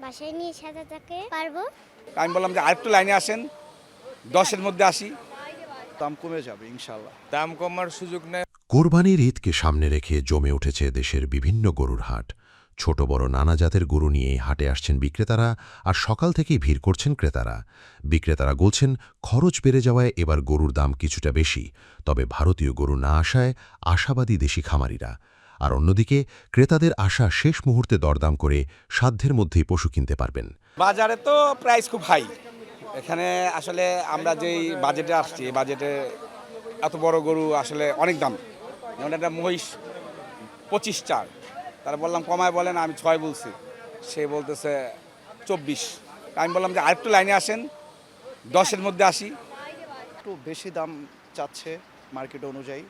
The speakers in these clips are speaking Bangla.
বাসায় নিয়ে সাথে থাকতে পারবো। আমি বললাম যে আরেকটু লাইনে আসেন, 10-এর মধ্যে আসি, দাম কমে যাবে ইনশাল্লাহ। দাম কমার সুযোগ নেই। কোরবানির ঈদকে সামনে রেখে জমে উঠেছে দেশের বিভিন্ন গরুর হাট। ছোট বড় নানা জাতের গরু নিয়ে হাটে আসছেন বিক্রেতারা, আর সকাল থেকেই ভিড় করছেন ক্রেতারা। বিক্রেতারা বলছেন, খরচ বেড়ে যাওয়ায় এবার গরুর দাম কিছুটা বেশি, তবে ভারতীয় গরু না আসায় আশাবাদী দেশি খামারিরা। আর অন্যদিকে ক্রেতাদের আশা শেষ মুহূর্তে দরদাম করে সাধ্যের মধ্যেই পশু কিনতে পারবেন। বাজারে তো প্রাইস খুব হাই। এখানে আসলে আমরা যেই বাজেটে আসছি, এই বাজেটে এত বড় গরু আসলে অনেক দাম। যেমন একটা মহিষ 25,400, তারা বললাম কমায় বলেন, আমি 6 বলছি, সে বলতেছে 24। আমি বললাম যে আরেকটু লাইনে আসেন, 10-এর মধ্যে আসি। একটু বেশি দাম চাচ্ছে মার্কেট অনুযায়ী,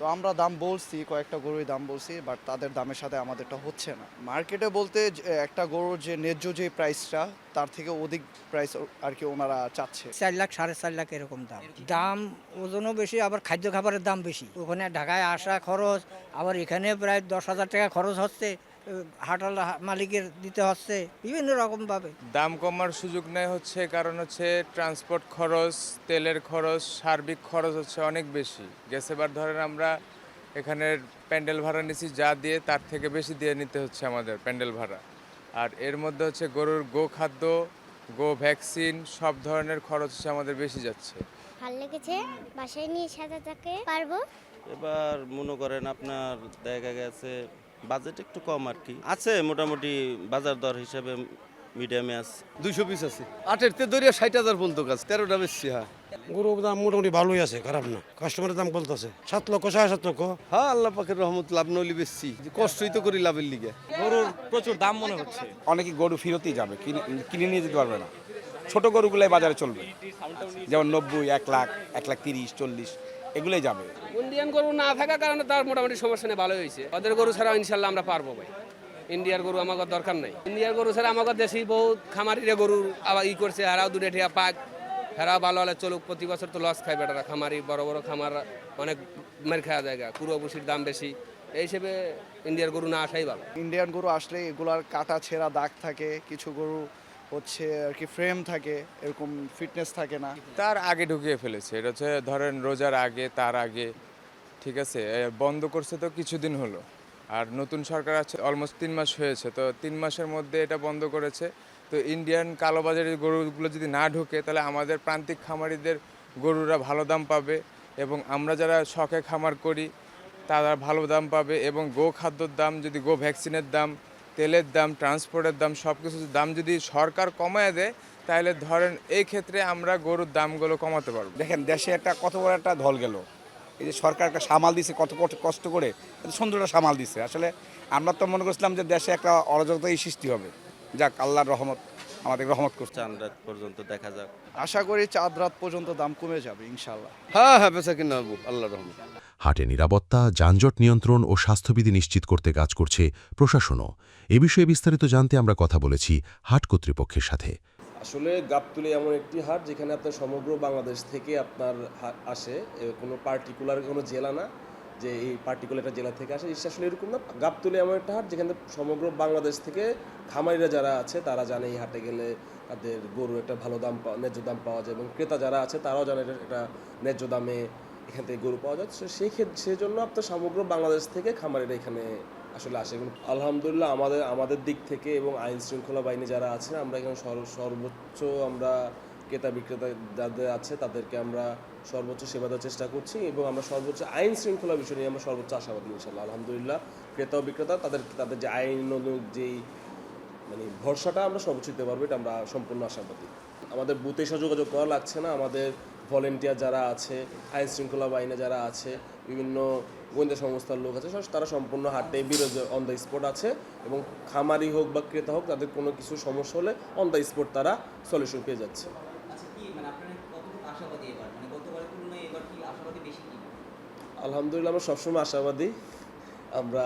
তো আমরা দাম বলছি, কয়েকটা গরুর দাম বলছি, বাট তাদের দামের সাথে আমাদেরটা হচ্ছে না। মার্কেটে বলতে একটা গরুর যে ন্যায্য যে প্রাইসটা, তার থেকে অধিক প্রাইস আর কি ওনারা চাচ্ছে। 4 লাখ 4.5 লাখ এরকম দাম ওজনও বেশি, আবার খাদ্য খাবারের দাম বেশি। ওখানে ঢাকায় আসা খরচ, আবার এখানে প্রায় 10,000 টাকা খরচ হচ্ছে, হাটাল মালিকের দিতে হচ্ছে বিভিন্ন রকম ভাবে। দাম কমার সুযোগ নেই হচ্ছে কারণ হচ্ছে ট্রান্সপোর্ট খরচ, তেলের খরচ, সার্বিক খরচ হচ্ছে অনেক বেশি। গেছেবার ধরেন আমরা এখানের প্যান্ডেল ভাড়া নিচ্ছি যা দিয়ে, তার থেকে বেশি দিয়ে নিতে হচ্ছে আমাদের প্যান্ডেল ভাড়া। আর এর মধ্যে হচ্ছে গরুর গো খাদ্য, গো ভ্যাকসিন, সব ধরনের খরচ হচ্ছে আমাদের বেশি যাচ্ছে। ভালো লেগেছে, বাসায় নিয়ে সাথে থাকতে পারবো। এবার মনে করেন আপনার দেখা গেছে বাজেট একটু কম আর কি আছে, মোটামুটি বাজার দর হিসেবে মিডিয়ামে আছে। 200 পিস আছে, 8-এর দরিয়া 60,000 বলতো কাজ, 13টা বেশি। হ্যাঁ, গরুর দাম মোটামুটি ভালোই আছে, খারাপ না। কাস্টমারের দাম বলতেছে 7 লক্ষ 7.5 লক্ষ। হ্যাঁ, আল্লাহ পাকের রহমত, লাভ নইলে বেশি কষ্টই তো করি লাভের লিগে। গরুর প্রচুর দাম মনে হচ্ছে। অনেকে গরু ফিরতেই যাবে, কিনে নিয়ে যেতে পারবে না। ছোট গরুগুলাই বাজারে চলবে, যেমন 90, 1 লাখ, 1,30,000, 40 এগুলোই যাবে। ইন্ডিয়ান গরু না থাকার কারণে তার মোটামুটি সমস্যা নেই, ভালো হয়েছে। ওদের গরু ছাড়া ইনশাল্লাহ আমরা পারবো ভাই। ইন্ডিয়ার গরু আমাদের দরকার নাই। ইন্ডিয়ার গরু ছাড়া আমাদের দেশি বহুত খামারিরা গরু আবার করছে, হারাও দুটো ঠিয়া পাক, হেরাও ভালো হলে চলুক। প্রতি বছর তো লস খায় বেটারা, খামারি বড় বড় খামার অনেক মের খাওয়া জায়গা, কুড়ো বসির দাম বেশি, এই হিসেবে ইন্ডিয়ার গরু না আসাই ভালো। ইন্ডিয়ান গরু আসলে এগুলার কাটা ছেঁড়া দাগ থাকে, কিছু গরু হচ্ছে আর কি ফ্রেম থাকে, এরকম ফিটনেস থাকে না। তার আগে ঢুকিয়ে ফেলেছে, এটা হচ্ছে ধরেন রোজার আগে, তার আগে, ঠিক আছে। বন্ধ করছে তো কিছুদিন হলো, আর নতুন সরকার আছে অলমোস্ট 3 মাস হয়েছে, তো 3 মাসের মধ্যে এটা বন্ধ করেছে। তো ইন্ডিয়ান কালোবাজারের গরুগুলো যদি না ঢুকে, তাহলে আমাদের প্রান্তিক খামারিদের গরুরা ভালো দাম পাবে, এবং আমরা যারা শখে খামার করি তারা ভালো দাম পাবে। এবং গো খাদ্যর দাম, যদি গো ভ্যাকসিনের দাম, তেলের দাম, ট্রান্সপোর্টের দাম, সব কিছুর দাম যদি সরকার কমায় দেয়, তাহলে ধরেন এই ক্ষেত্রে আমরা গরুর দামগুলো কমাতে পারবো। দেখেন দেশে একটা কত বড় একটা ঢল গেল, এই যে সরকার একটা সামাল দিছে, কত কষ্ট করে এত সুন্দর একটা সামাল দিছে। আসলে আমরা তো মনে করছিলাম যে দেশে একটা অরাজকতাই সৃষ্টি হবে। যাক, আল্লাহর রহমত আমাদের রহমত করছে। চাঁদ রাত পর্যন্ত দেখা যাক। আশা করি চাঁদ রাত পর্যন্ত দাম কমে যাবে ইনশাল্লাহ। হ্যাঁ হ্যাঁ, বেচা কিনা হবো আল্লাহর রহমত। হাটে নিরাপত্তা, যানজট নিয়ন্ত্রণ ও স্বাস্থ্যবিধি নিশ্চিত করতে কাজ করছে প্রশাসনও। এ বিষয়ে বিস্তারিত জানতে আমরা কথা বলেছি হাট কর্তৃপক্ষের সাথে। আসলে গাবতলী এমন একটি হাট যেখানে আপনার সমগ্র বাংলাদেশ থেকে আপনার আসে, কোনো পার্টিকুলার কোনো জেলা না যে এই পার্টিকুলার একটা জেলা থেকে আসে, আসলে এরকম না। গাবতলী এমন একটা হাট যেখানে সমগ্র বাংলাদেশ থেকে খামারিরা যারা আছে তারা জানে এই হাটে গেলে তাদের গরু একটা ভালো দাম, ন্যায্য দাম পাওয়া যায়, এবং ক্রেতা যারা আছে তারাও জানে এটা ন্যায্য দামে এখান থেকে গরু পাওয়া যায়। সেই জন্য আপনার সমগ্র বাংলাদেশ থেকে খামারিরা এখানে আসলে আসে। আলহামদুলিল্লাহ আমাদের দিক থেকে এবং আইন শৃঙ্খলা বাহিনী যারা আছে, আমরা এখানে সর্বোচ্চ আমরা ক্রেতা বিক্রেতা যাদের আছে তাদেরকে আমরা সর্বোচ্চ সেবা দেওয়ার চেষ্টা করছি, এবং আমরা সর্বোচ্চ আইন শৃঙ্খলা বিষয় নিয়ে আমরা সর্বোচ্চ আশাবাদী ইনশাল্লাহ। আলহামদুলিল্লাহ ক্রেতা ও বিক্রেতা তাদের যে আইন যেই মানে ভরসাটা আমরা সর্বোচ্চ দিতে পারবো, এটা আমরা সম্পূর্ণ আশাবাদী। আমাদের বুথে এসে যোগাযোগ করা লাগছে না, আমাদের ভলেন্টিয়ার যারা আছে, আইন শৃঙ্খলা বাহিনী যারা আছে, বিভিন্ন গোয়েন্দা সংস্থার লোক আছে, তারা সম্পূর্ণ হাটে বিরোধী অন দ্য স্পট আছে, এবং খামারি হোক বা ক্রেতা হোক তাদের কোনো কিছু সমস্যা হলে অন দ্য স্পট তারা সলিউশন পেয়ে যাচ্ছে। আলহামদুলিল্লাহ আমরা সবসময় আশাবাদী। আমরা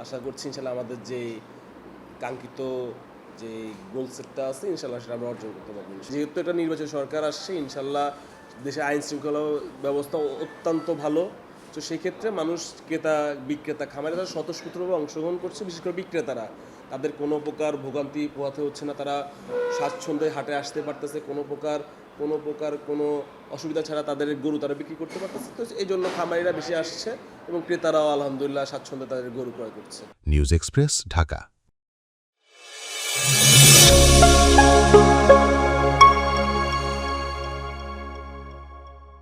আশা করছি ইনশাল্লাহ আমাদের যে কাঙ্ক্ষিত যে গোল সেটটা আছে ইনশাল্লাহ সেটা আমরা অর্জন করতে পারবো। যেহেতু একটা নির্বাচিত সরকার আসছে, ইনশাল্লাহ দেশে আইন শৃঙ্খলা ব্যবস্থা অত্যন্ত ভালো, তো সেই ক্ষেত্রে মানুষ ক্রেতা বিক্রেতা খামারিরা স্বতঃস্ফূর্তভাবে অংশগ্রহণ করছে, বিশেষ করে বিক্রেতারা তাদের কোনো প্রকার ভোগান্তি পোহাতে হচ্ছে না, তারা স্বাচ্ছন্দ্যে হাটে আসতে পারতেছে, কোনো প্রকার কোনো অসুবিধা ছাড়া তাদের গরু তারা বিক্রি করতে পারতেছে। তো এই জন্য খামারিরা বেশি আসছে এবং ক্রেতারাও আলহামদুলিল্লাহ স্বাচ্ছন্দ্যে তাদের গরু ক্রয় করছে। News express, Dhaka.